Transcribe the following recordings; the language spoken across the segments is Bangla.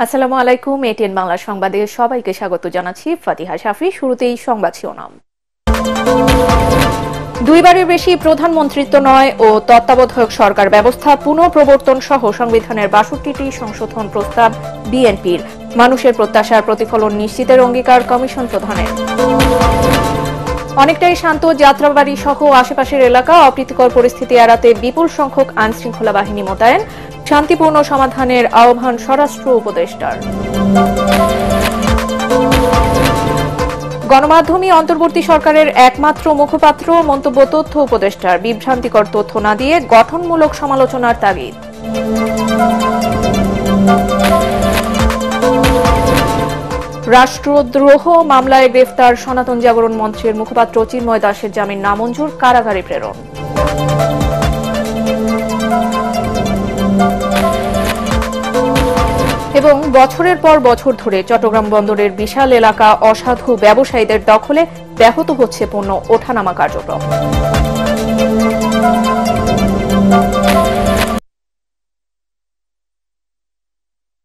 আসসালামু আলাইকুম। এটিএন বাংলা সংবাদে সবাইকে স্বাগত জানাচ্ছি ফাতিহা শাফি। শুরুতেই সংবাদ শিরোনাম। দুইবারের বেশি প্রধানমন্ত্রিত্ব নয় ও তত্ত্বাবধায়ক সরকার ব্যবস্থা পুনঃপ্রবর্তন সহ সংবিধানের ৬২টি সংশোধন প্রস্তাব বিএনপির। মানুষের প্রত্যাশার প্রতিফলন নিশ্চিতের অঙ্গীকার কমিশন প্রধানের। অনেকটাই শান্ত যাত্রাবাড়ি সহ আশেপাশের এলাকা, অপ্রীতিকর পরিস্থিতি এড়াতে বিপুল সংখ্যক আইনশৃঙ্খলা বাহিনী মোতায়েন, শান্তিপূর্ণ সমাধানের আহ্বান স্বরাষ্ট্র উপদেষ্টার। গণমাধ্যমই অন্তর্বর্তী সরকারের একমাত্র মুখপাত্র, মন্তব্য তথ্য উপদেষ্টার। বিভ্রান্তিকর তথ্য না দিয়ে গঠনমূলক সমালোচনার তাগিদ। রাষ্ট্রদ্রোহ মামলায় গ্রেফতার সনাতন জাগরণ মঞ্চের মুখপাত্র চিন্ময় দাসের জামিন নামঞ্জুর, কারাগারে প্রেরণ। এবং বছরের পর বছর ধরে চট্টগ্রাম বন্দরের বিশাল এলাকা অসাধু ব্যবসায়ীদের দখলে, ব্যাহত হচ্ছে পণ্য ওঠানামা কার্যক্রম।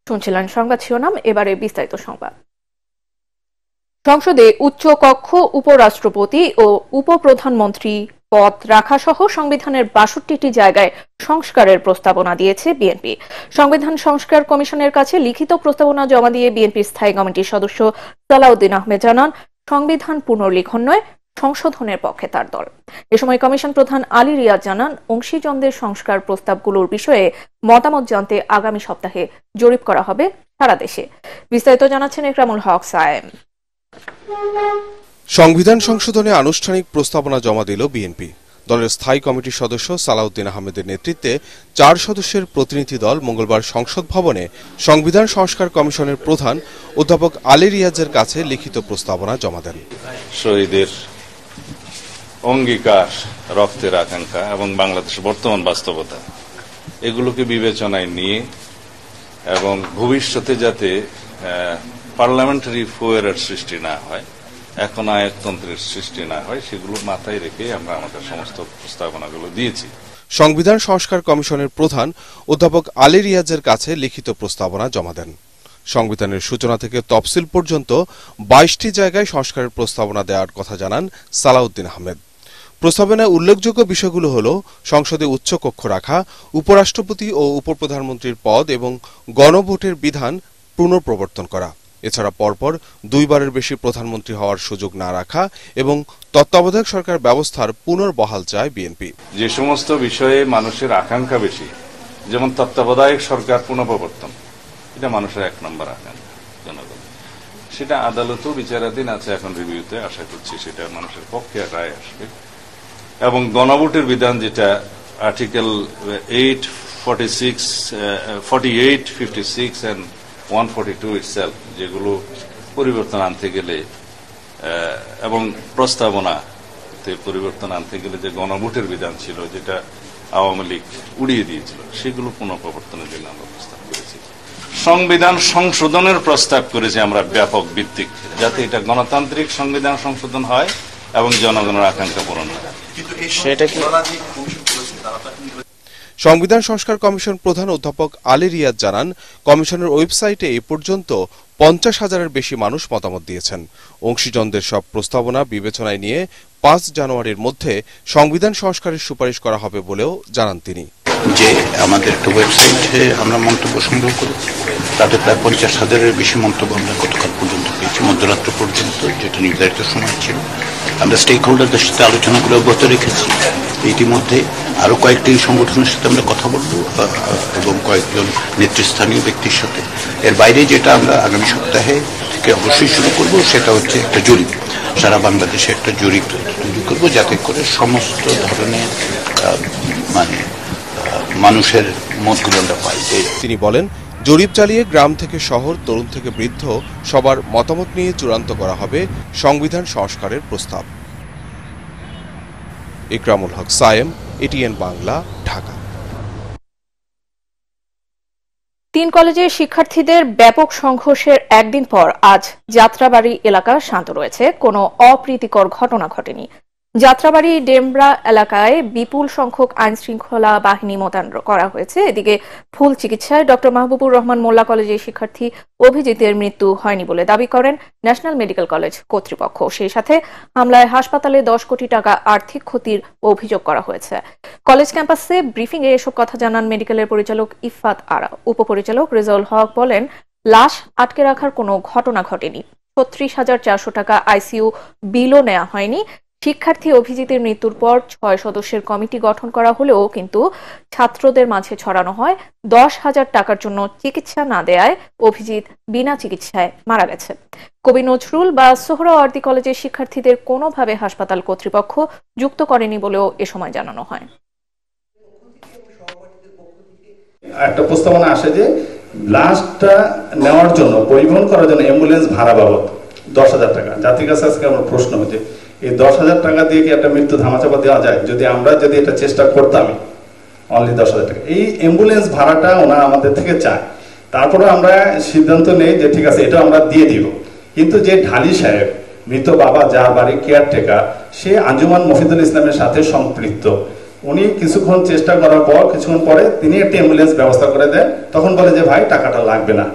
শুনছিলেন সংবাদ শিরোনাম, এবারে বিস্তারিত সংবাদ। সংসদে উচ্চ কক্ষ, উপরাষ্ট্রপতি ও উপপ্রধানমন্ত্রী পদ রাখা সহ সংবিধানের ৬২টি জায়গায় সংস্কারের প্রস্তাবনা দিয়েছে বিএনপি। সংবিধান সংস্কার কমিশনের কাছে লিখিত প্রস্তাবনা জমা দিয়ে বিএনপির স্থায়ী কমিটির সদস্য সালাউদ্দিন আহমেদ জানান, সংবিধান পুনর্লিখন নয়, সংশোধনের পক্ষে তার দল। এ সময় কমিশন প্রধান আলী রিয়াজ জানান, অংশীজনদের সংস্কার প্রস্তাবগুলোর বিষয়ে মতামত জানতে আগামী সপ্তাহে জরিপ করা হবে সারা দেশে। বিস্তারিত জানাচ্ছেন ইকরামুল হক সায়েম। সংবিধান সংশোধনে আনুষ্ঠানিক প্রস্তাবনা জমা দিল বিএনপি। দলের স্থায়ী কমিটির সদস্য সালাউদ্দিন আহমেদের নেতৃত্বে ৪ সদস্যের প্রতিনিধি দল মঙ্গলবার সংসদ ভবনে সংবিধান সংস্কার কমিশনের প্রধান অধ্যাপক আলী রিয়াজের কাছে লিখিত প্রস্তাবনা জমা দেন। শহীদের অঙ্গীকার, রক্তের আকাঙ্ক্ষা এবং বাংলাদেশের বর্তমান বাস্তবতা, এগুলোকে বিবেচনায় নিয়ে এবং ভবিষ্যতে যাতে পার্লামেন্টারি ফুয়েরের সৃষ্টি না হয়, এখন আয়কতন্ত্রের সৃষ্টি না হয়, সেগুলো মাথায় রেখে আমরা আমাদের সমস্ত প্রস্তাবনাগুলো দিয়েছি। সংবিধান সংস্কার কমিশনের প্রধান অধ্যাপক আলী রিয়াজের কাছে লিখিত প্রস্তাবনা জমা দেন। সংবিধানের সূচনা থেকে তফসিল পর্যন্ত ২২টি জায়গায় সংস্কারের প্রস্তাবনা দেওয়ার কথা জানান সালাউদ্দিন আহমেদ। প্রস্তাবনায় উল্লেখযোগ্য বিষয়গুলো হল সংসদে উচ্চ কক্ষ রাখা, উপরাষ্ট্রপতি ও উপপ্রধানমন্ত্রীর পদ এবং গণভোটের বিধান পুনঃপ্রবর্তন করা, এছাড়া পরপর দুইবারের বেশি প্রধানমন্ত্রী হওয়ার সুযোগ না রাখা এবং তত্ত্বাবধায়ক সরকার ব্যবস্থার পুনর্বহাল চায় বিএনপি। যে সমস্ত বিষয়ে মানুষের আকাঙ্ক্ষা বেশি, যেমন তত্ত্বাবধায়ক সরকার পুনঃপ্রবর্তন, এটা মানুষের ১ নম্বর আকাঙ্ক্ষা, জনগণ। সেটা আদালতেও বিচারাধীন আছে, এখন রিভিউতে, আশা করছি সেটা মানুষের পক্ষে রায় আসবে। এবং গণভোটের বিধান, যেটা আর্টিকেল 48, 56 and 142 itself, যেগুলো পরিবর্তন আনতে গেলে এবং প্রস্তাবনাতে পরিবর্তন আনতে গেলে যে গণভোটের বিধান ছিল, যেটা আওয়ামী লীগ উড়িয়ে দিয়েছিল, সেগুলো পুনঃপ্রবর্তনের জন্য আমরা প্রস্তাব করেছি। সংবিধান সংশোধনের প্রস্তাব করেছি আমরা ব্যাপক ভিত্তিক, যাতে এটা গণতান্ত্রিক সংবিধান সংশোধন হয় এবং জনগণের আকাঙ্ক্ষা পূরণ হয়। সেটা কি সংবিধান সংস্কার কমিশন প্রধান অধ্যাপক আলী রিয়াজ জানান, কমিশনের ওয়েবসাইটে এ পর্যন্ত ৫০,০০০-এর বেশি মানুষ মতামত দিয়েছেন। অংশীজনদের সব প্রস্তাবনা বিবেচনায় নিয়ে ৫ জানুয়ারির মধ্যে সংবিধান সংস্কারের সুপারিশ করা হবে বলেও জানান তিনি। যে আমাদের একটা ওয়েবসাইটে আমরা মন্তব্য সংগ্রহ করেছি, তাতে প্রায় ৫০,০০০-এর বেশি মন্তব্য আমরা গতকাল পর্যন্ত পেয়েছি, মধ্যরাত্র পর্যন্ত, যেটা নির্ধারিত সময় ছিল। আমরা স্টেক হোল্ডারদের সাথে আলোচনাগুলো অব্যাহত রেখেছি। ইতিমধ্যে আরো কয়েকটি সংগঠনের সাথে আমরা কথা বলবো এবং কয়েকজন নেতৃস্থানীয় ব্যক্তির সাথে। এর বাইরে যেটা আমরা আগামী সপ্তাহে থেকে অবশ্যই শুরু করব, সেটা হচ্ছে একটা জরিপ, সারা বাংলাদেশে একটা জরিপ তৈরি করবো, যাতে করে সমস্ত ধরনের মানুষের মতগুলো আমরা পাই। তিনি বলেন, জরিপ চালিয়ে গ্রাম থেকে শহর, তরুণ থেকে বৃদ্ধ সবার মতামত নিয়ে চূড়ান্ত করা হবে সংবিধান সংস্কারের প্রস্তাব। ইকরামুল হক সায়েম, এটিএন বাংলা, ঢাকা। ৩ কলেজের শিক্ষার্থীদের ব্যাপক সংঘর্ষের একদিন পর আজ যাত্রাবাড়ি এলাকা শান্ত রয়েছে, কোনো অপ্রীতিকর ঘটনা ঘটেনি। যাত্রাবাড়ি ডেমরা এলাকায় বিপুল সংখ্যক আইন শৃঙ্খলা বাহিনী মোতায়েন করা হয়েছে। এদিকে ভুল চিকিৎসায় ডক্টর মাহবুবুর রহমান মোল্লা কলেজের শিক্ষার্থী অভিজিতের মৃত্যু হয়নি বলে দাবি করেন ন্যাশনাল মেডিকেল কলেজ কর্তৃপক্ষ। সেই সাথে হামলায় হাসপাতালে 10 কোটি টাকা আর্থিক ক্ষতির অভিযোগ করা হয়েছে। কলেজ ক্যাম্পাসে ব্রিফিং এ এসব কথা জানান মেডিকেলের পরিচালক ইফাত আরা। উপপরিচালক রেজাউল হক বলেন, লাশ আটকে রাখার কোনো ঘটনা ঘটেনি। 36,400 টাকা আইসিইউ বিলও নেওয়া হয়নি। শিক্ষার্থী অভিজিতের মৃত্যুর পর 6 সদস্যের কমিটি গঠন করা হলেও কিন্তু ছাত্রদের মাঝে ছড়ানো হয় 10,000 টাকার জন্য চিকিৎসা না দেয়ায় অভিজিৎ বিনা চিকিৎসায় মারা গেছে। কবি নজরুল বা সোহরাওয়ার্দী কলেজের শিক্ষার্থীদের কোনোভাবে হাসপাতাল কর্তৃপক্ষ যুক্ত করেনি বলেও এ সময় জানানো হয়। একটা প্রস্তাবনা আসে যে লাশটা নেওয়ার জন্য, পরিবহন করার জন্য অ্যাম্বুলেন্স ভাড়া বাবদ 10,000 টাকা। জাতির কাছে আজকে আমার প্রশ্ন হচ্ছে, এই 10,000 টাকা দিয়ে কি একটা মৃত্যু ধামাচাপা দেওয়া যায়? যদি আমরা এটা চেষ্টা করতাম, অনলি 10,000 টাকা এই অ্যাম্বুলেন্স ভাড়াটা ওনারা আমাদের থেকে চায়। তারপরে আমরা সিদ্ধান্ত নেই যে ঠিক আছে, এটা আমরা দিয়ে দিব। কিন্তু যে ঢালি সাহেব, মৃত বাবা যার বাড়ি কেয়ারটেকার, সে আঞ্জুমান মফিদুল ইসলামের সাথে সম্পৃক্ত। উনি কিছুক্ষণ চেষ্টা করার পর, কিছুক্ষণ পরে তিনি একটি অ্যাম্বুলেন্স ব্যবস্থা করে দেন। তখন বলে যে ভাই, টাকাটা লাগবে না।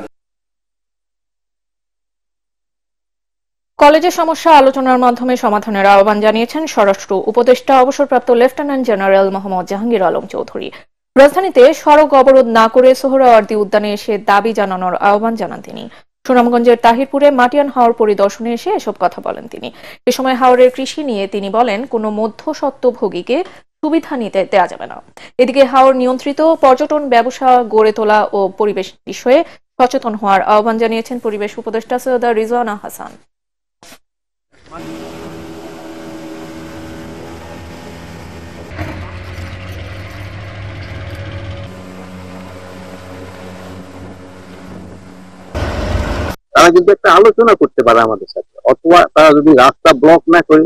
কলেজের সমস্যা আলোচনার মাধ্যমে সমাধানের আহ্বান জানিয়েছেন স্বরাষ্ট্র উপদেষ্টা অবসরপ্রাপ্ত লেফটেন্যান্ট জেনারেল মোহাম্মদ জাহাঙ্গীর আলম চৌধুরী। রাজধানীতে সড়ক অবরোধ না করে সোহরাওয়ার্দী উদ্যানে এসে দাবি জানানোর আহ্বান জানান তিনি। সুনামগঞ্জের তাহিরপুরে মাটিয়ান হাওর পরিদর্শনে এসে এসব কথা বলেন তিনি। এ সময় হাওরের কৃষি নিয়ে তিনি বলেন, কোনো মধ্যস্বত্বভোগীকে সুবিধা নিতে দেওয়া যাবে না। এদিকে হাওর নিয়ন্ত্রিত পর্যটন ব্যবসা গড়ে তোলা ও পরিবেশ বিষয়ে সচেতন হওয়ার আহ্বান জানিয়েছেন পরিবেশ উপদেষ্টা সৈয়দা রিজওয়ানা হাসান। তারা কিন্তু একটা আলোচনা করতে পারে আমাদের সাথে, অথবা তারা যদি রাস্তা ব্লক না করে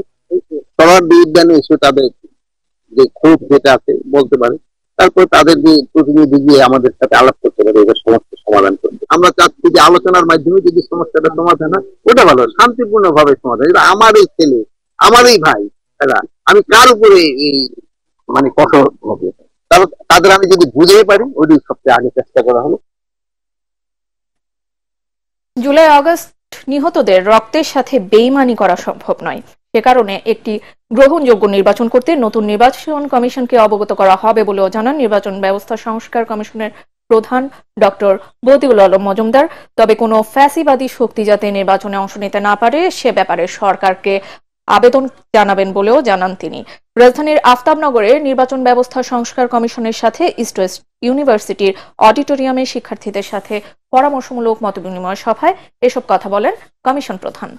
সোহরাওয়ার্দী উদ্যানে এসে তাদের যে ক্ষোভ যেটা আছে বলতে পারে, তারপর তাদের যে প্রতিনিধি গিয়ে আমাদের সাথে আলাপ করতে পারে, এদের সমস্যা সমাধান করতে। আমরা চাচ্ছি যে আলোচনার মাধ্যমে যদি সমস্যাটা সমাধান হয়, ওটা ভালো, শান্তিপূর্ণ ভাবে সমাধান। এটা আমার এই ছেলে, আমার এই ভাই, আমি কার উপরে এই কঠোর হবে, তাদের আমি যদি বুঝতে পারি, ওই সবচেয়ে আগে চেষ্টা করা হলো। জুলাই আগস্ট নিহতদের রক্তের সাথে বেইমানি করা সম্ভব নয়। সে কারণে একটি গ্রহণযোগ্য নির্বাচন করতে নতুন নির্বাচন কমিশনকে অবগত করা হবে বলেও জানান নির্বাচন ব্যবস্থা সংস্কার কমিশনের প্রধান ডক্টর বদিউল আলম মজুমদার। তবে কোনো ফ্যাসিবাদী শক্তি যাতে নির্বাচনে অংশ নিতে না পারে সে ব্যাপারে সরকারকে আবেদন জানাবেন বলেও জানান তিনি। রাজধানীর আফতাবনগরে নির্বাচন ব্যবস্থা সংস্কার কমিশনের সাথে ইস্ট ওয়েস্ট ইউনিভার্সিটির অডিটোরিয়ামে শিক্ষার্থীদের সাথে পরামর্শমূলক মতবিনিময় সভায় এসব কথা বলেন কমিশন প্রধান।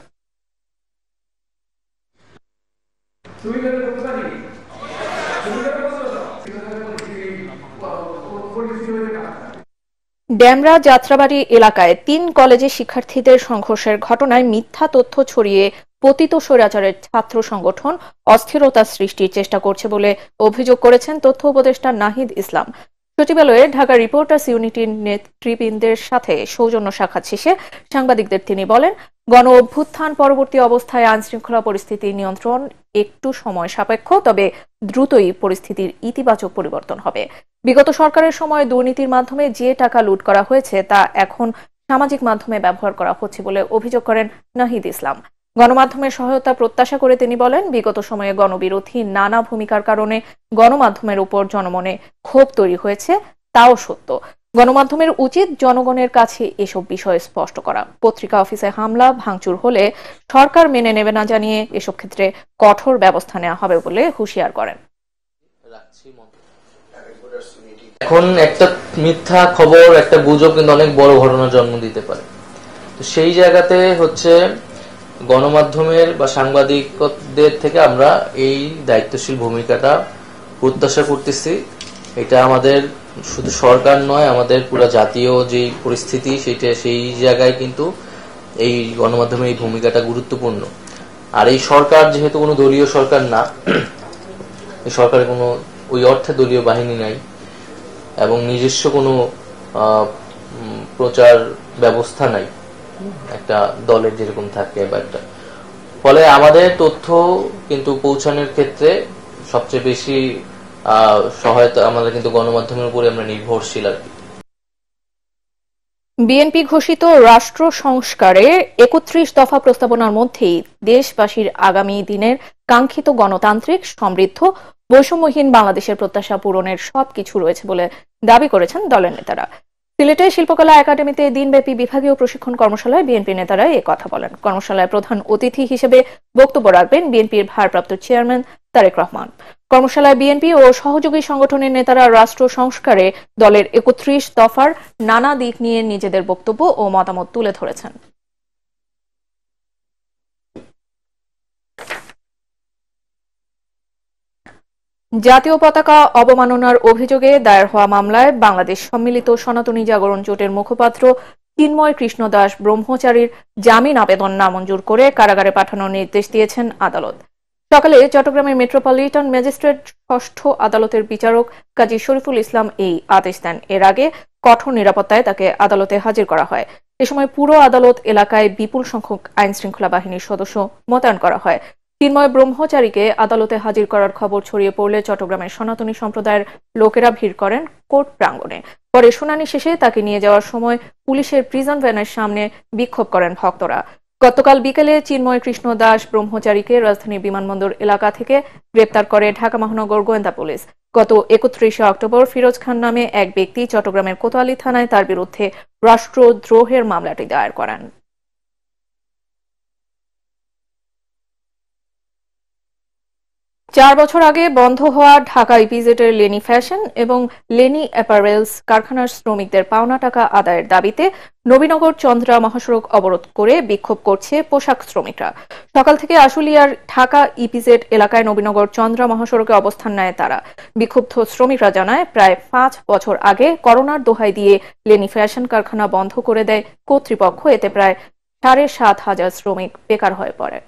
ডেমরা যাত্রাবাড়ি এলাকায় 3 কলেজের শিক্ষার্থীদের সংঘর্ষের ঘটনায় মিথ্যা তথ্য ছড়িয়ে পতিত স্বৈরাচারের ছাত্র সংগঠন অস্থিরতা সৃষ্টির চেষ্টা করছে বলে অভিযোগ করেছেন তথ্য উপদেষ্টা নাহিদ ইসলাম। সচিবালয়ে ঢাকা রিপোর্টার্স ইউনিটির নেতৃবৃন্দের সাথে সৌজন্য সাক্ষাৎ শেষে সাংবাদিকদের তিনি বলেন, গণ অভ্যুত্থান পরবর্তী অবস্থায় আইনশৃঙ্খলা পরিস্থিতি নিয়ন্ত্রণ একটু সময় সাপেক্ষ, তবে দ্রুতই পরিস্থিতির ইতিবাচক পরিবর্তন হবে। বিগত সরকারের সময় দুর্নীতির মাধ্যমে যে টাকা লুট করা হয়েছে তা এখন সামাজিক মাধ্যমে ব্যবহার করা হচ্ছে বলে অভিযোগ করেন নাহিদ ইসলাম। গণমাধ্যমের সহায়তা প্রত্যাশা করে তিনি বলেন, বিগত সময়ে গণবিরোধী নানা ভূমিকার কারণে গণমাধ্যমের উপর জনমনে ক্ষোভ তৈরি হয়েছে, তাও সত্য। গণমাধ্যমের উচিত জনগণের কাছে এসব বিষয় স্পষ্ট করা। পত্রিকা অফিসে হামলা ভাঙচুর হলে সরকার মেনে নেবে না জানিয়ে এসব ক্ষেত্রে কঠোর ব্যবস্থা নেওয়া হবে বলে হুঁশিয়ার করেন। এখন একটা মিথ্যা খবর, একটা গুজব কিন্তু অনেক বড় ঘটনার জন্ম দিতে পারে। তো সেই জায়গাতে গণমাধ্যমের বা সাংবাদিকদের থেকে আমরা এই দায়িত্বশীল ভূমিকাটা প্রত্যাশা করতেছি। এটা আমাদের শুধু সরকার নয়, আমাদের পুরো জাতীয় যে পরিস্থিতি সেটা, সেই জায়গায় কিন্তু এই গণমাধ্যমের এই ভূমিকাটা গুরুত্বপূর্ণ। আর এই সরকার যেহেতু কোনো দলীয় সরকার না, এই সরকারের কোনো ওই অর্থে দলীয় বাহিনী নাই এবং নিজস্ব কোনো প্রচার ব্যবস্থা নাই একটা দলের যেরকম থাকে বা একটা ফলে আমাদের তথ্য কিন্তু পৌঁছানোর ক্ষেত্রে সবচেয়ে বেশি সহায়তা আমাদের কিন্তু গণমাধ্যমের উপরে আমরা নির্ভরশীল আর কি। বিএনপি ঘোষিত রাষ্ট্র সংস্কারে ৩১ দফা প্রস্তাবনার মধ্যেই দেশবাসীর আগামী দিনের কাঙ্ক্ষিত গণতান্ত্রিক সমৃদ্ধ বৈষম্যহীন বাংলাদেশের প্রত্যাশা পূরণের সবকিছু রয়েছে বলে দাবি করেছেন দলের নেতারা। সিলেটে শিল্পকলা একাডেমিতে দিনব্যাপী বিভাগীয় প্রশিক্ষণ কর্মশালায় বিএনপি নেতারা এ কথা বলেন। কর্মশালায় প্রধান অতিথি হিসেবে বক্তব্য রাখবেন বিএনপির ভারপ্রাপ্ত চেয়ারম্যান তারেক রহমান। কর্মশালায় বিএনপি ও সহযোগী সংগঠনের নেতারা রাষ্ট্র সংস্কারে দলের ৩১ দফার নানা দিক নিয়ে নিজেদের বক্তব্য ও মতামত তুলে ধরেছেন। জাতীয় পতাকা অবমাননার অভিযোগে দায়ের হওয়া মামলায় বাংলাদেশ সম্মিলিত সনাতনী জাগরণ জোটের মুখপাত্র চিন্ময় কৃষ্ণ দাস ব্রহ্মচারীর জামিন আবেদন নামঞ্জুর করে কারাগারে পাঠানোর নির্দেশ দিয়েছেন আদালত। সকালে চট্টগ্রামের মেট্রোপলিটন ম্যাজিস্ট্রেট ষষ্ঠ আদালতের বিচারক কাজী শরীফুল ইসলাম এই আদেশ দেন। এর আগে কঠোর নিরাপত্তায় তাকে আদালতে হাজির করা হয়। এ সময় পুরো আদালত এলাকায় বিপুল সংখ্যক আইন শৃঙ্খলা বাহিনীর সদস্য মোতায়েন করা হয়। চিন্ময় ব্রহ্মচারীকে আদালতে হাজির করার খবর ছড়িয়ে পড়লে চট্টগ্রামের সনাতনী সম্প্রদায়ের লোকেরা ভিড় করেন কোর্ট প্রাঙ্গণে। পরে শুনানি শেষে তাকে নিয়ে যাওয়ার সময় পুলিশের প্রিজন ভ্যানের সামনে বিক্ষোভ করেন ভক্তরা। গতকাল বিকেলে চিন্ময় কৃষ্ণ দাস ব্রহ্মচারীকে রাজধানীর বিমানবন্দর এলাকা থেকে গ্রেপ্তার করে ঢাকা মহানগর গোয়েন্দা পুলিশ। গত ৩১ অক্টোবর ফিরোজ খান নামে এক ব্যক্তি চট্টগ্রামের কোতোয়ালি থানায় তার বিরুদ্ধে রাষ্ট্রদ্রোহের মামলাটি দায়ের করেন। ৪ বছর আগে বন্ধ হওয়া ঢাকা ইপিজেডের লেনি ফ্যাশন এবং লেনি অ্যাপারেলস কারখানার শ্রমিকদের পাওনা টাকা আদায়ের দাবিতে নবীনগর চন্দ্রা মহাসড়ক অবরোধ করে বিক্ষোভ করছে পোশাক শ্রমিকরা। সকাল থেকে আশুলিয়ার ঢাকা ইপিজেড এলাকায় নবীনগর চন্দ্রা মহাসড়কে অবস্থান নেয় তারা। বিক্ষুব্ধ শ্রমিকরা জানায়, প্রায় ৫ বছর আগে করোনার দোহাই দিয়ে লেনি ফ্যাশন কারখানা বন্ধ করে দেয় কর্তৃপক্ষ। এতে প্রায় ৭,৫০০ শ্রমিক বেকার হয়ে পড়ে।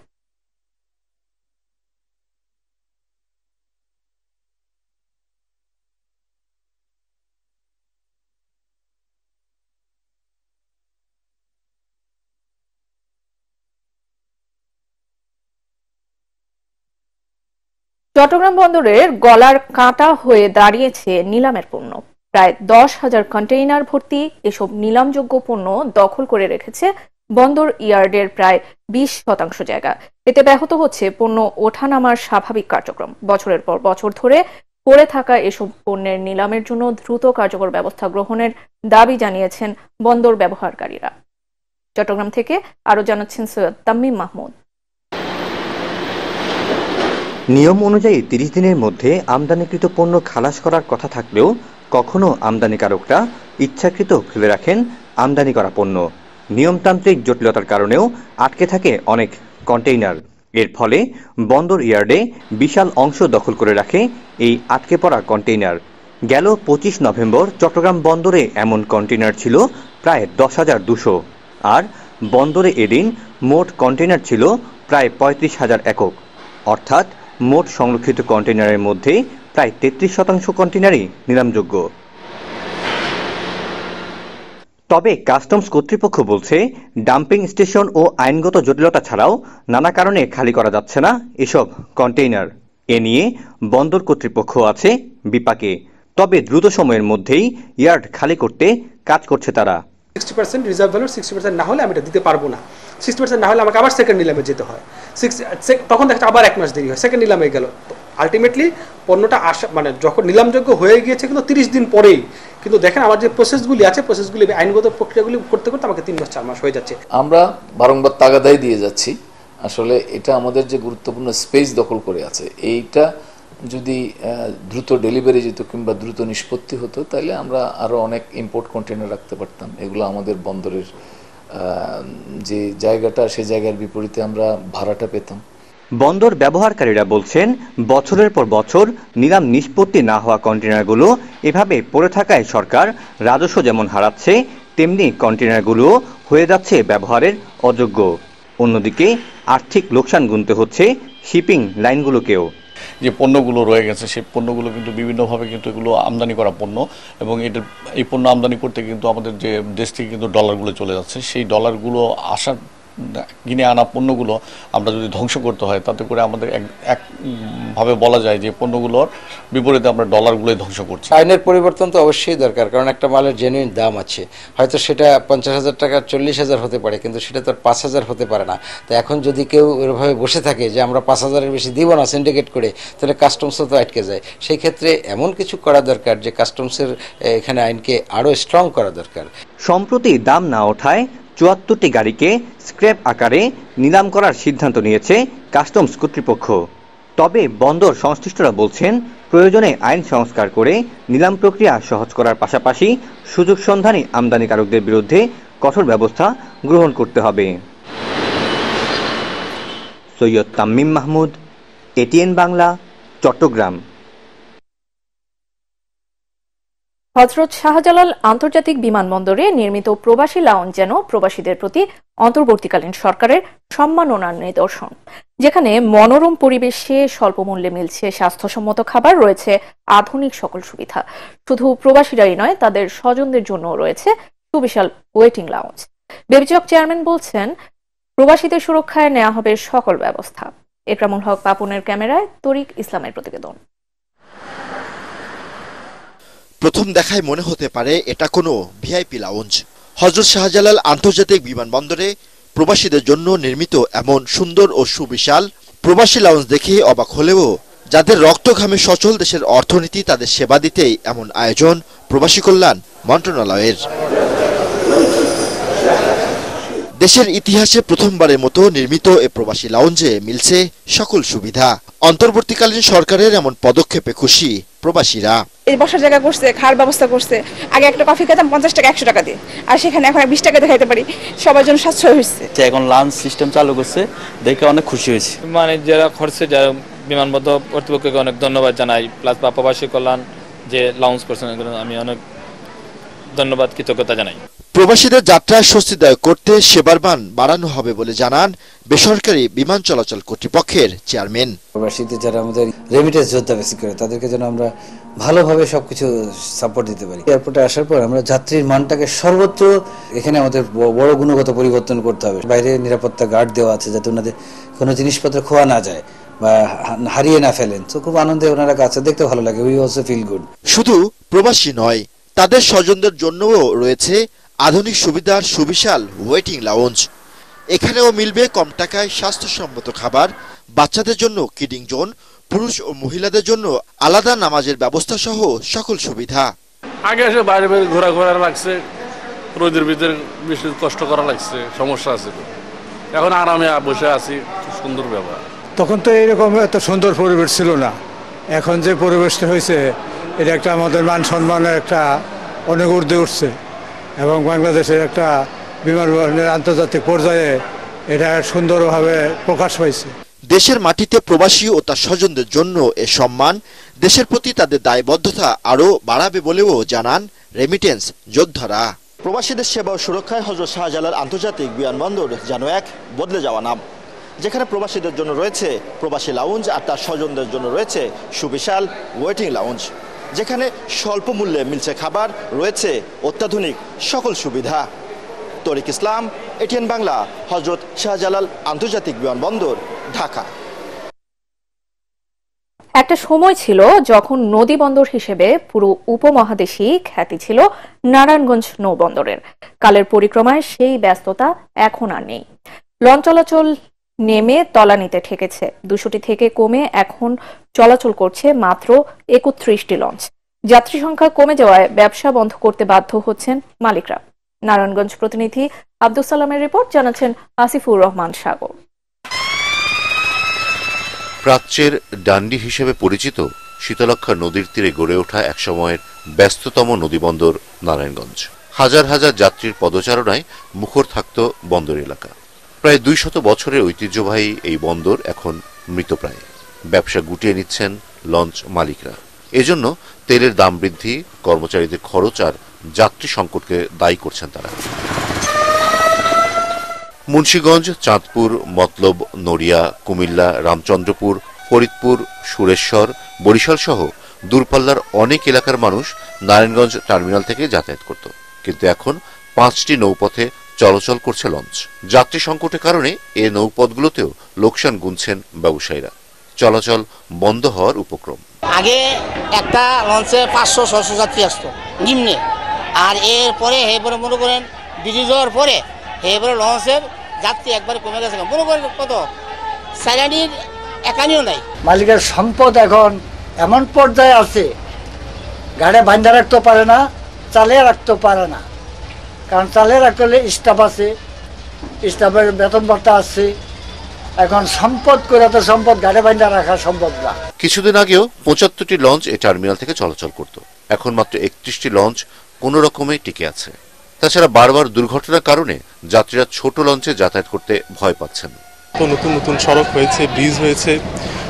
চট্টগ্রাম বন্দরের গলার কাঁটা হয়ে দাঁড়িয়েছে নিলামের পণ্য। প্রায় ১০,০০০ কন্টেইনার ভর্তি এসব নিলামযোগ্য পণ্য দখল করে রেখেছে বন্দর ইয়ার্ডের প্রায় ২০% জায়গা। এতে ব্যাহত হচ্ছে পণ্য ওঠানামার স্বাভাবিক কার্যক্রম। বছরের পর বছর ধরে পড়ে থাকা এসব পণ্যের নিলামের জন্য দ্রুত কার্যকর ব্যবস্থা গ্রহণের দাবি জানিয়েছেন বন্দর ব্যবহারকারীরা। চট্টগ্রাম থেকে আরো জানাচ্ছেন সৈয়দ তামিম মাহমুদ। নিয়ম অনুযায়ী ৩০ দিনের মধ্যে আমদানিকৃত পণ্য খালাস করার কথা থাকলেও কখনো আমদানিকারকরা ইচ্ছাকৃত ফেলে রাখেন আমদানি করা পণ্য। নিয়মতান্ত্রিক জটিলতার কারণেও আটকে থাকে অনেক কন্টেইনার। এর ফলে বন্দর ইয়ার্ডে বিশাল অংশ দখল করে রাখে এই আটকে পড়া কন্টেইনার। গেল ২৫ নভেম্বর চট্টগ্রাম বন্দরে এমন কন্টেইনার ছিল প্রায় ১০,২০০, আর বন্দরে এদিন মোট কন্টেইনার ছিল প্রায় ৩৫,০০০ একক। অর্থাৎ মোট সংরক্ষিত কন্টেইনারের মধ্যে প্রায় ৩৩% কন্টেইনারই নিলামযোগ্য। তবে কাস্টমস কর্তৃপক্ষ বলছে, ডাম্পিং স্টেশন ও আইনগত জটিলতা ছাড়াও নানা কারণে খালি করা যাচ্ছে না এসব কন্টেইনার। এ নিয়ে বন্দর কর্তৃপক্ষ আছে বিপাকে। তবে দ্রুত সময়ের মধ্যেই ইয়ার্ড খালি করতে কাজ করছে তারা। 60% রিজার্ভ ভ্যালু, 60% না হলে আমি এটা দিতে পারবো না। 60% না হলে আমাকে আবার সেকেন্ড নিলামে যেতে হয়। তখন দেখা আবার 1 মাস দেরি হয়, সেকেন্ড নিলামে গেল। আলটিমেটলি পণ্যটা আসা মানে যখন নিলামযোগ্য হয়ে গিয়েছে কিন্তু 30 দিন পরেই কিন্তু দেখেন আমার যে প্রসেসগুলি আছে, প্রসেসগুলি আইনগত প্রক্রিয়াগুলি করতে করতে আমাকে 3 মাস 4 মাস হয়ে যাচ্ছে। আমরা বারংবার তাগাদাই দিয়ে যাচ্ছি। আসলে এটা আমাদের যে গুরুত্বপূর্ণ স্পেস দখল করে আছে, এইটা যদি দ্রুত ডেলিভারি যেত কিংবা দ্রুত নিষ্পত্তি হতো, তাহলে আমরা আরো অনেক ইম্পোর্ট কন্টেইনার রাখতে পারতাম। এগুলো আমাদের বন্দরের যে জায়গাটা, সেই জায়গার বিপরীতে আমরা ভাড়াটা পেতাম। বন্দর ব্যবহারকারীরা বলছেন, বছরের পর বছর নিলাম নিষ্পত্তি না হওয়া কন্টেইনারগুলো এভাবে পড়ে থাকায় সরকার রাজস্ব যেমন হারাচ্ছে, তেমনি কন্টেইনারগুলো হয়ে যাচ্ছে ব্যবহারের অযোগ্য। অন্যদিকে আর্থিক লোকসান গুনতে হচ্ছে শিপিং লাইনগুলোকেও। যে পণ্যগুলো রয়ে গেছে, সেই পণ্যগুলো কিন্তু বিভিন্নভাবে কিন্তু এগুলো আমদানি করা পণ্য, এবং এই পণ্য আমদানি করতে কিন্তু আমাদের যে দেশ থেকে কিন্তু ডলারগুলো চলে যাচ্ছে, সেই ডলারগুলো আসার কিনে আনা পণ্যগুলো আমরা যদি ধ্বংস করতে হয়, তাতে করে আমাদের একভাবে বলা যায় যে পণ্যগুলোর বিপরীতে আমরা ডলারগুলোই ধ্বংস করছি। আইনের পরিবর্তন তো অবশ্যই দরকার, কারণ একটা মালের জেনুইন দাম আছে, হয়তো সেটা 50,000 টাকা 40,000 হতে পারে, কিন্তু সেটা তো 5,000 হতে পারে না। তো এখন যদি কেউ এভাবে বসে থাকে যে আমরা 5,000-এর বেশি দিব না সিন্ডিকেট করে, তাহলে কাস্টমসও তো আটকে যায়। সেই ক্ষেত্রে এমন কিছু করা দরকার যে কাস্টমসের এখানে আইনকে আরও স্ট্রং করা দরকার। সম্প্রতি দাম না ওঠায় 74টি গাড়িকে স্ক্র্যাপ আকারে নিলাম করার সিদ্ধান্ত নিয়েছে কাস্টমস কর্তৃপক্ষ। তবে বন্দর সংশ্লিষ্টরা বলছেন, প্রয়োজনে আইন সংস্কার করে নিলাম প্রক্রিয়া সহজ করার পাশাপাশি সুযোগ সন্ধানী আমদানিকারকদের বিরুদ্ধে কঠোর ব্যবস্থা গ্রহণ করতে হবে। সৈয়দ তামিম মাহমুদ, এটিএন বাংলা, চট্টগ্রাম। হযরত শাহজালাল আন্তর্জাতিক বিমানবন্দরে নির্মিত প্রবাসী লাউঞ্জ যেন প্রবাসীদের প্রতি অন্তর্বর্তীকালীন সরকারের সম্মাননার নিদর্শন, যেখানে মনোরম পরিবেশে স্বল্প মূল্যে মিলছে স্বাস্থ্যসম্মত খাবার, রয়েছে আধুনিক সকল সুবিধা। শুধু প্রবাসীরাই নয়, তাদের স্বজনদের জন্য রয়েছে সুবিশাল ওয়েটিং লাউঞ্জ। বেবিচক চেয়ারম্যান বলছেন, প্রবাসীদের সুরক্ষায় নেওয়া হবে সকল ব্যবস্থা। একরামুল হক পাপনের ক্যামেরায় তরিক ইসলামের প্রতিবেদন। প্রথম দেখায় মনে হতে পারে এটা কোনো ভিআইপি লাউঞ্জ। হযরত শাহজালাল আন্তর্জাতিক বিমানবন্দরে প্রবাসীদের জন্য নির্মিত এমন সুন্দর ও সুবিশাল প্রবাসী লাউঞ্জ দেখে অবাক হলেও যাদের রক্ত ঘামে সচল দেশের অর্থনীতি, তাদের সেবা দিতেই এমন আয়োজন প্রবাসী কল্যাণ মন্ত্রণালয়ের। দেশের ইতিহাসে প্রথমবারের মতো নির্মিত এ প্রবাসী লাউঞ্জে মিলছে সকল সুবিধা। অন্তর্বর্তীকালীন সরকারের এমন পদক্ষেপে খুশি প্রবাসীরা। এই বসার জায়গা করছে, খাওয়ার ব্যবস্থা করছে। আগে একটা কফি খেতাম 50 টাকা 100 টাকা দিয়ে, আর সেখানে এখন 20 টাকা দিয়ে খাইতে পারি। সবার জন্য সাশ্রয় হয়েছে। এখন লাঞ্চ সিস্টেম চালু করছে, দেখে অনেক খুশি হয়েছি। মানে যারা খরচে, যারা বিমানবন্দর কর্তৃপক্ষকে অনেক ধন্যবাদ জানাই, প্লাস প্রবাসী কল্যাণ যে লাউঞ্জ করছেন, আমি অনেক ধন্যবাদ, কৃতজ্ঞতা জানাই। প্রবাসীদের যাত্রা স্বস্তিদায়ক করতে সেবার মান বাড়ানো হবে বলে জানান বেসরকারি বিমান চলাচল কর্তৃপক্ষের চেয়ারম্যান। প্রবাসীদের যারা আমাদের রেমিটেন্স যোদ্ধা বেশি করে, তাদেরকে যেন আমরা ভালোভাবে সবকিছু সাপোর্ট দিতে পারি। এয়ারপোর্টে আসার পর আমরা যাত্রীর মানটাকে সর্বোচ্চ, এখানে আমাদের বড় গুণগত পরিবর্তন করতে হবে। বাইরে নিরাপত্তা গার্ড দেওয়া আছে, যাতে ওনাদের কোনো জিনিসপত্র খোয়া না যায় বা হারিয়ে না ফেলেন। তো খুব আনন্দে ওনারা কাছে, দেখতে ভালো লাগে। We also feel good. শুধু প্রবাসী নয়, তাদের স্বজনদের জন্যও রয়েছে আধুনিক সুবিধার সুবিশাল ওয়েটিং লাউঞ্জ। এখানেও মিলবে কম টাকায় স্বাস্থ্যসম্মত খাবার, বাচ্চাদের জন্য কিডিং জোন, পুরুষ ও মহিলাদের জন্য আলাদা নামাজের ব্যবস্থা সহ সকল সুবিধা। আগে এসে বাইরে বাইরে ঘোরা লাগছে, রোদের ভিতরে বেশি কষ্ট করা লাগছে, সমস্যা আছে। এখন আরামে বসে আছি, সুন্দর ব্যবহার। তখন তো এইরকম এত সুন্দর পরিবেশ ছিল না। এখন যে পরিবেশটা হয়েছে, এটা একটা আমাদের মান সম্মানের একটা অনেক ঊর্ধ্বে উঠছে, এবং বাংলাদেশের একটা বিমানবন্দরের আন্তর্জাতিক পর্যায়ে এটা সুন্দরভাবে প্রকাশ পাইছে। দেশের মাটিতে প্রবাসী ও তার স্বজনদের জন্য এ সম্মান দেশের প্রতি তাদের দায়বদ্ধতা আরও বাড়াবে বলেও জানান রেমিটেন্স যোদ্ধারা। প্রবাসীদের সেবা ও সুরক্ষায় হযরত শাহজালাল আন্তর্জাতিক বিমানবন্দর যেন এক বদলে যাওয়া নাম, যেখানে প্রবাসীদের জন্য রয়েছে প্রবাসী লাউঞ্জ আর তার স্বজনদের জন্য রয়েছে সুবিশাল ওয়েটিং লাউঞ্জ, যেখানে স্বল্প মূল্যে মিলছে খাবার, রয়েছে অত্যাধুনিক সকল সুবিধা। তরিক ইসলাম, এটিএন বাংলা, হযরত শাহজালাল আন্তর্জাতিক বিমানবন্দর, ঢাকা। একটা সময় ছিল যখন নদী বন্দর হিসেবে পুরো উপমহাদেশেই খ্যাতি ছিল নারায়ণগঞ্জ নৌবন্দরের। কালের পরিক্রমায় সেই ব্যস্ততা এখন আর নেই। লঞ্চ চলাচল নেমে তলানিতে ঠেকেছে। 200টি থেকে কমে এখন চলাচল করছে মাত্র 31টি লঞ্চ। যাত্রী সংখ্যা কমে যাওয়ায় ব্যবসা বন্ধ করতে বাধ্য হচ্ছেন মালিকরা। নারায়ণগঞ্জ প্রতিনিধি আব্দুল সালামের রিপোর্ট, জানাচ্ছেন আসিফুর রহমান সাগর। প্রাচ্যের ডান্ডি হিসেবে পরিচিত শীতলক্ষ্যা নদীর তীরে গড়ে ওঠা একসময়ের ব্যস্ততম নদীবন্দর নারায়ণগঞ্জ। হাজার হাজার যাত্রীর পদচারণায় মুখর থাকত বন্দর এলাকা। প্রায় 200 বছরের ঐতিহ্যবাহী এই বন্দর এখন মৃতপ্রায়। ব্যবসা গুটিয়ে নিচ্ছেন লঞ্চ মালিকরা। এজন্য তেলের দাম বৃদ্ধি, কর্মচারীদের খরচ আর যাত্রী সংকটকে দায়ী করছেন তারা। মুন্সিগঞ্জ, চাঁদপুর, মতলব, নড়িয়া, কুমিল্লা, রামচন্দ্রপুর, ফরিদপুর, সুরেশ্বর, বরিশাল সহ দূরপাল্লার অনেক এলাকার মানুষ নারায়ণগঞ্জ টার্মিনাল থেকে যাতায়াত করত। কিন্তু এখন 5টি নৌপথে চলাচল করছে লঞ্চ। যাত্রী সংকটের কারণে এ নৌপথগুলোতেও লোকসান গুনছেন ব্যবসায়ীরা। চলাচল বন্ধ হওয়ার উপক্রম। আগে একটা লঞ্চে 500-600 যাত্রী আসতো নিম্নে, আর এরপরে এবারে মনে করেন ব্রিজ হওয়ার পরে এবারে লঞ্চের যাত্রী একবারে কমে গেছে। মনে করেন কত স্যালারির একানিও নাই। মালিকের সম্পদ এখন এমন পর্যায়ে আছে, গাড়ি বাঁধা রাখতে পারে না, চালিয়ে রাখতে পারে না। কারণ চালিয়ে রাখতে হলে স্টাফ আছে, স্টাফের বেতন ভাতা আছে। এখন সম্পদ করে তো সম্পদ গাড়ি বাঁধা রাখা সম্ভব না। কিছুদিন আগেও 75টি লঞ্চ এই টার্মিনাল থেকে চলাচল করত। এখন মাত্র 31টি লঞ্চ কোনো রকমে টিকে আছে। তাছাড়া বারবার দুর্ঘটনার কারণে যাত্রীরা ছোট লঞ্চে যাতায়াত করতে ভয় পাচ্ছেন। নতুন নতুন সড়ক হয়েছে, ব্রিজ হয়েছে,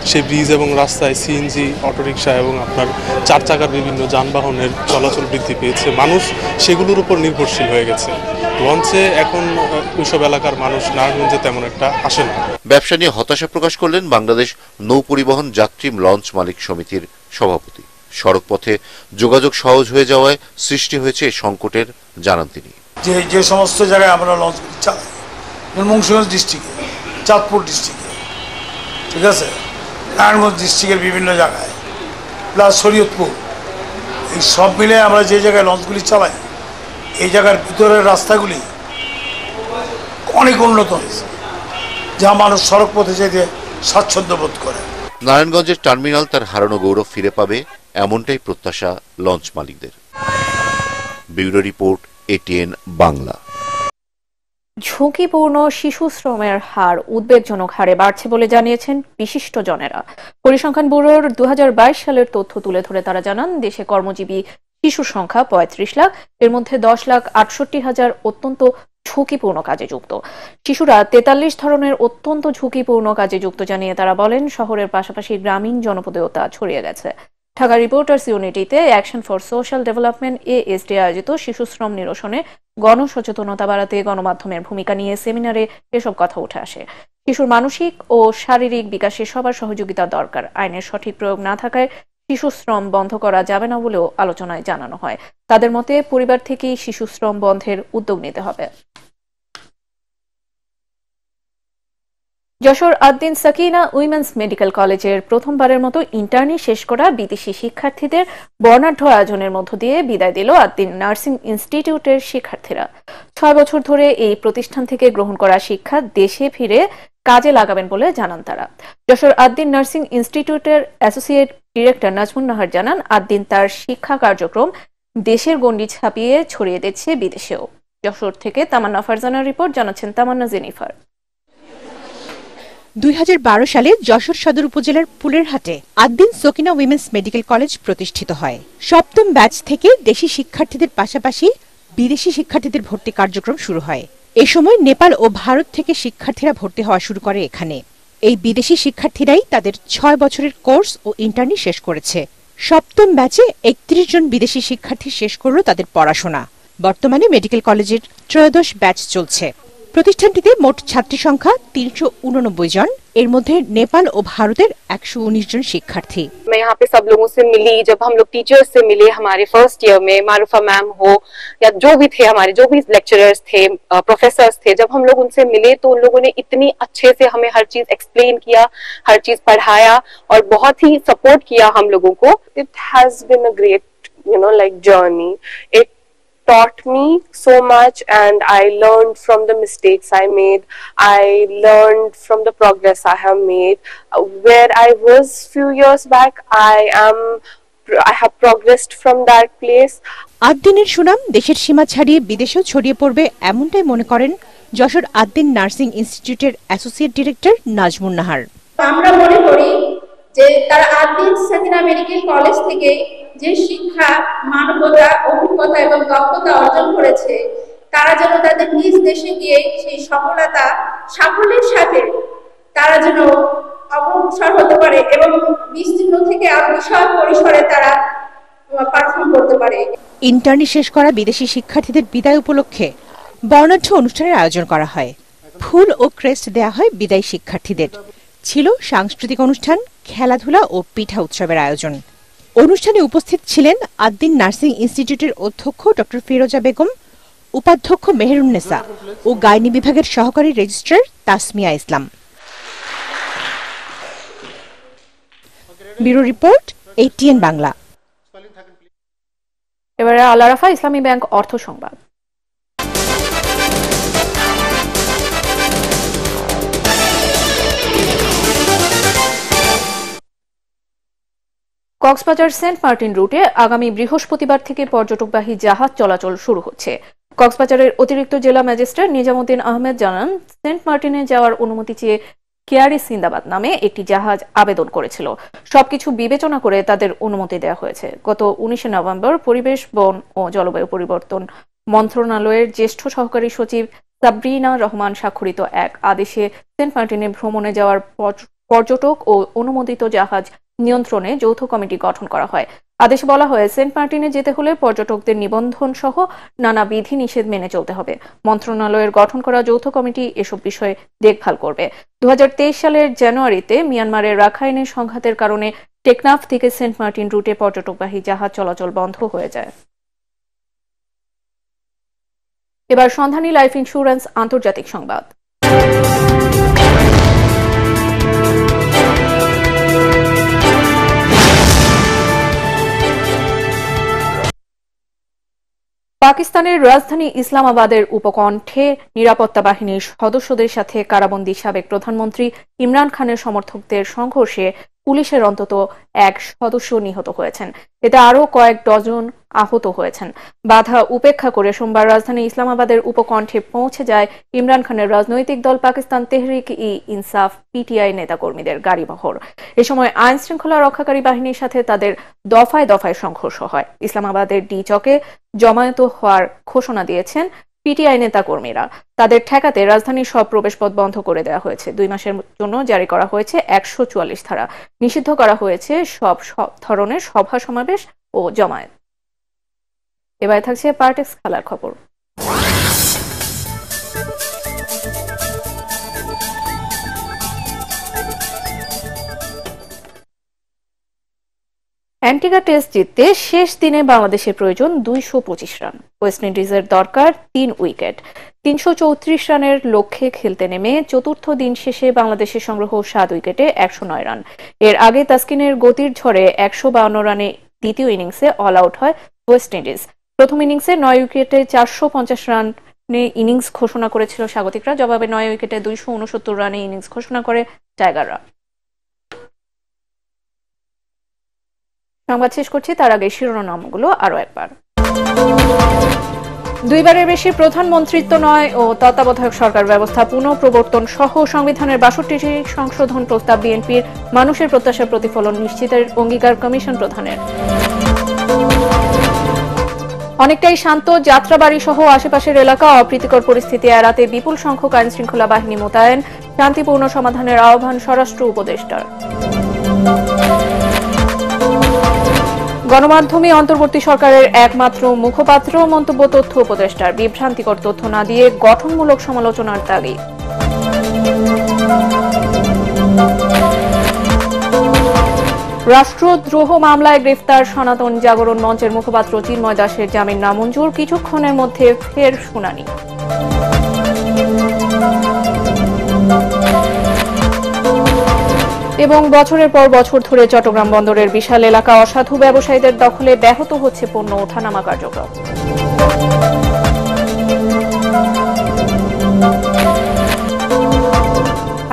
সেই ব্রিজ এবং রাস্তায় সিএনজি, অটোরিকশা এবং আপনার 4 চাকার বিভিন্ন যানবাহনের চলাচল বৃদ্ধি পেয়েছে। মানুষ সেগুলোর উপর নির্ভরশীল হয়ে গেছে। লঞ্চে এখন ওইসব এলাকার মানুষ নারায়ণগঞ্জে তেমন একটা আসে না। ব্যবসা নিয়ে হতাশা প্রকাশ করলেন বাংলাদেশ নৌ পরিবহন যাত্রী লঞ্চ মালিক সমিতির সভাপতি। সড়কপথে যোগাযোগ সহজ হয়ে যাওয়ায় সৃষ্টি হয়েছে এই সংকটের জানান তিনি। যে সমস্ত জায়গায় আমরা লঞ্চগুলি চালাই, মুন্সিগঞ্জ ডিস্ট্রিক্টে, চাঁদপুর ডিস্ট্রিক্টে, ঠিক আছে, নারায়ণগঞ্জ ডিস্ট্রিক্টের বিভিন্ন জায়গায়, প্লাস শরীয়তপুর, এই সব মিলে আমরা যে জায়গায় লঞ্চগুলি চালাই, এই জায়গার ভিতরের রাস্তাগুলি অনেক উন্নত হয়েছে, যা মানুষ সড়ক পথে যেতে স্বাচ্ছন্দ্য বোধ করে। নারায়ণগঞ্জের টার্মিনাল তার হারানো গৌরব ফিরে পাবে, এমনটাই প্রত্যাশা লঞ্চ মালিকদের। Bureau report, ATN Bangla. ঝুঁকিপূর্ণ শিশু শ্রমের হার উদ্বেগজনক হারে বাড়ছে বলে জানিয়েছেন বিশিষ্টজনেরা। পরিসংখ্যান ব্যুরোর 2022 সালের তথ্য তুলে ধরে তারা জানান, দেশে কর্মজীবী শিশুর সংখ্যা 35 লাখ, এর মধ্যে 10,68,000 অত্যন্ত ঝুঁকিপূর্ণ কাজে যুক্ত। শিশুরা 43 ধরনের অত্যন্ত ঝুঁকিপূর্ণ কাজে যুক্ত জানিয়ে তারা বলেন, শহরের পাশাপাশি গ্রামীণ জনপদেও তা ছড়িয়ে গেছে। ঢাকা রিপোর্টার্স ইউনিটিতে action for social development ASD আয়োজিত শিশু শ্রম নিরসনে গণসচেতনতা বাড়াতে গণমাধ্যমের ভূমিকা নিয়ে সেমিনারে এসব কথা উঠে আসে। শিশুর মানসিক ও শারীরিক বিকাশে সবার সহযোগিতা দরকার। আইনের সঠিক প্রয়োগ না থাকায় শিশু শ্রম বন্ধ করা যাবে না বলেও আলোচনায় জানানো হয়। তাদের মতে পরিবার থেকেই শিশু শ্রম বন্ধের উদ্যোগ নিতে হবে। যশোর আদ্দিন সাকিনা উইমেন্স মেডিকেল কলেজের প্রথমবারের মতো ইন্টার্নি শেষ করা বিদেশি শিক্ষার্থীদের বর্ণাঢ্য আয়োজনের মধ্য দিয়ে বিদায় দিল আদ্দিন নার্সিং ইনস্টিটিউটের শিক্ষার্থীরা। 6 বছর ধরে এই প্রতিষ্ঠান থেকে গ্রহণ করা শিক্ষা দেশে ফিরে কাজে লাগাবেন বলে জানান তারা। যশোর আদ্দিন নার্সিং ইনস্টিটিউটের অ্যাসোসিয়েট ডিরেক্টর নাজমুন নাহার জানান, আদ্দিন তার শিক্ষা কার্যক্রম দেশের গণ্ডি ছাপিয়ে ছড়িয়ে দিচ্ছে বিদেশেও। যশোর থেকে তামান্না ফারজানার রিপোর্ট, জানাচ্ছেন তামান্না জেনিফার। 2012 সালে যশোর সদর উপজেলার ফুলেরহাটে Addin Sakina women's medical college প্রতিষ্ঠিত হয়। 7ম ব্যাচ থেকে দেশি শিক্ষার্থীদের পাশাপাশি বিদেশি শিক্ষার্থীদের ভর্তি কার্যক্রম শুরু হয়। এ সময় নেপাল ও ভারত থেকে শিক্ষার্থীরা ভর্তি হওয়া শুরু করে এখানে। এই বিদেশি শিক্ষার্থীরাই তাদের 6 বছরের কোর্স ও ইন্টার্নি শেষ করেছে। 7ম ব্যাচে 31 জন বিদেশি শিক্ষার্থী শেষ করল তাদের পড়াশোনা। বর্তমানে মেডিকেল কলেজের 13শ ব্যাচ চলছে। প্রতিষ্ঠানটিতে মোট ছাত্রী সংখ্যা 389 জন, এর মধ্যে নেপাল ও ভারতের 119 জন শিক্ষার্থী। मैं यहाँ पे सब लोगों से मिली, जब हम लोग टीचर्स से मिले हमारे फर्स्ट ईयर में, मारूफा मैम हो या जो भी थे हमारे, जो भी लेक्चरर्स थे, प्रोफेसर्स थे, जब हम लोग उनसे मिले तो उन लोगों ने इतनी अच्छे से हमें हर चीज एक्सप्लेन किया, हर चीज पढ़ाया और बहुत ही सपोर्ट किया हम लोगों को। It has been a great journey. It taught me so much and I learned from the mistakes I made. I learned from the progress I have made. Where I was few years back, I have progressed from that place. আদ্দিনের সুনাম দেশের সীমা ছাড়িয়ে বিদেশেও ছড়িয়ে পড়বে, এমনটাই মনে করেন যশোর আদ্দিন নার্সিং ইনস্টিটিউটের অ্যাসোসিয়েট ডিরেক্টর নাজমুন নাহার। আমরা মনে করি যে তারা আদ্দিন সাকিনা মেডিকেল কলেজ থেকে যে শিক্ষা, মানবতা, অভিজ্ঞতা এবং দক্ষতা অর্জন করেছে, তারা যেন তাদের নিজ দেশে গিয়ে সেই সাফল্যের সাথে তারা যেন অগ্রসর হতে পারে এবং বিস্তীর্ণ থেকে আরো বিশাল পরিসরে তারা পারফর্ম করতে পারে। ইন্টার্নি শেষ করা বিদেশি শিক্ষার্থীদের বিদায় উপলক্ষে বর্ণাঢ্য অনুষ্ঠানের আয়োজন করা হয়। ফুল ও ক্রেস্ট দেয়া হয় বিদায়ী শিক্ষার্থীদের। ছিল সাংস্কৃতিক অনুষ্ঠান, খেলাধুলা ও পিঠা উৎসবের আয়োজন। অনুষ্ঠানে উপস্থিত ছিলেন আদ্দিন নার্সিং ইনস্টিটিউটের অধ্যক্ষ ডক্টর ফিরোজা বেগম, উপাধ্যক্ষ মেহেরুন্নেসা ও গাইনি বিভাগের সহকারী registrar Tasmia Islam. Bureau report, ATN Bangla. এবারে আল আরাফা ইসলামী ব্যাংক অর্থ সংবাদ। কক্সবাজার সেন্ট মার্টিন রুটে আগামী বৃহস্পতিবার থেকে পর্যটকবাহী জাহাজ চলাচল শুরু হচ্ছে। কক্সবাজারের অতিরিক্ত জেলা ম্যাজিস্ট্রেট নিজামুদ্দিন আহমেদ জানান, সেন্ট মার্টিনে যাওয়ার অনুমতি চেয়ে কেয়ারি সিন্দাবাদ নামে একটি জাহাজ আবেদন করেছিল। সবকিছু বিবেচনা করে তাদের অনুমতি দেওয়া হয়েছে। গত 19 নভেম্বর পরিবেশ, বন ও জলবায়ু পরিবর্তন মন্ত্রণালয়ের জ্যেষ্ঠ সহকারী সচিব সাবরিনা রহমান স্বাক্ষরিত এক আদেশে সেন্ট মার্টিনে ভ্রমণে যাওয়ার পর্যটক ও অনুমোদিত জাহাজ নিয়ন্ত্রণে যৌথ কমিটি গঠন করা হয়। আদেশে বলা হয়, সেন্ট মার্টিনে যেতে হলে পর্যটকদের নিবন্ধন সহ নানা বিধি নিষেধ মেনে চলতে হবে। মন্ত্রণালয়ের গঠন করা যৌথ কমিটি এসব বিষয়ে দেখভাল করবে। 2023 সালের জানুয়ারিতে মিয়ানমারের রাখাইনে সংঘাতের কারণে টেকনাফ থেকে সেন্ট মার্টিন রুটে পর্যটকবাহী জাহাজ চলাচল বন্ধ হয়ে যায়। এবার সন্ধানী লাইফ ইন্স্যুরেন্স আন্তর্জাতিক সংবাদ। পাকিস্তানের রাজধানী ইসলামাবাদের উপকণ্ঠে নিরাপত্তা বাহিনীর সদস্যদের সাথে কারাবন্দী সাবেক প্রধানমন্ত্রী ইমরান খানের সমর্থকদের সংঘর্ষে পুলিশের অন্তত এক সদস্য নিহত হয়েছেন। এতে আরও কয়েক ডজন আহত হয়েছেন। বাধা উপেক্ষা করে সোমবার রাজধানী ইসলামাবাদের উপকণ্ঠে পৌঁছে যায় ইমরান খানের রাজনৈতিক দল পাকিস্তান তেহরিক-ই-ইনসাফ PTI নেতাকর্মীদের গাড়িবহর। এ সময় আইন শৃঙ্খলা রক্ষাকারী বাহিনীর সাথে তাদের দফায় দফায় সংঘর্ষ হয়। ইসলামাবাদের ডি চকে জমায়েত হওয়ার ঘোষণা দিয়েছেন PTI নেতাকর্মীরা। তাদের ঠেকাতে রাজধানীর সব প্রবেশপথ বন্ধ করে দেওয়া হয়েছে। 2 মাসের জন্য জারি করা হয়েছে 144 ধারা। নিষিদ্ধ করা হয়েছে সব ধরনের সভা সমাবেশ ও জমায়েত। এবার থাকছে পার্টেক্স খেলার খবর। অ্যান্টিগা টেস্ট জিততে শেষ দিনে বাংলাদেশের প্রয়োজন 225 রান। ওয়েস্ট ইন্ডিজের দরকার 3 উইকেট। 334 রানের লক্ষ্যে খেলতে নেমে চতুর্থ দিন শেষে বাংলাদেশের সংগ্রহ 7 উইকেটে 109 রান। এর আগে তাসকিনের গতির ঝড়ে 152 রানে দ্বিতীয় ইনিংসে অল আউট হয় ওয়েস্ট ইন্ডিজ। প্রথম ইনিংসে 9 উইকেটে 450 রানে ইনিংস ঘোষণা করেছিল স্বাগতিকরা। জবাবে 9 উইকেটে 269 রানে ইনিংস ঘোষণা করে টাইগাররা। সংবাদ শেষ করছি, তার আগে শিরোনামগুলো আরো একবার। 2 বারের বেশি প্রধানমন্ত্রিত্ব নয় ও তত্ত্বাবধায়ক সরকার ব্যবস্থা পুনঃপ্রবর্তন সহ সংবিধানের 62টি সংশোধন প্রস্তাব বিএনপির মানুষের প্রত্যাশার প্রতিফলন নিশ্চিতের অঙ্গীকার কমিশন প্রধানের। অনেকটাই শান্ত যাত্রাবাড়ি সহ আশেপাশের এলাকা অপ্রীতিকর পরিস্থিতি এড়াতে বিপুল সংখ্যক আইন শৃঙ্খলা বাহিনী মোতায়েন, শান্তিপূর্ণ সমাধানের আহ্বান স্বরাষ্ট্র উপদেষ্টার। গণমাধ্যমে অন্তর্বর্তী সরকারের একমাত্র মুখপাত্র মন্তব্য তথ্য উপদেষ্টার, বিভ্রান্তিকর তথ্য না দিয়ে গঠনমূলক সমালোচনার তাগিদ। রাষ্ট্রদ্রোহ মামলায় গ্রেফতার সনাতন জাগরণ মঞ্চের মুখপাত্র চিন্ময় দাসের জামিন নামঞ্জুর, কিছুক্ষণের মধ্যে ফের শুনানি। এবং বছরের পর বছর ধরে চট্টগ্রাম বন্দরের বিশাল এলাকা অসাধু ব্যবসায়ীদের দখলে ব্যাহত হচ্ছে পণ্য ওঠানামা কার্যক্রম।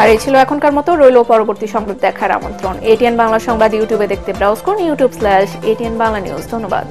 আর এই ছিল এখনকার মতো, রইল পরবর্তী সংবাদ দেখার আমন্ত্রণ। ATN বাংলা সংবাদ ইউটিউবে দেখতে ব্রাউজ করুন youtube/ATN বাংলা নিউজ। ধন্যবাদ।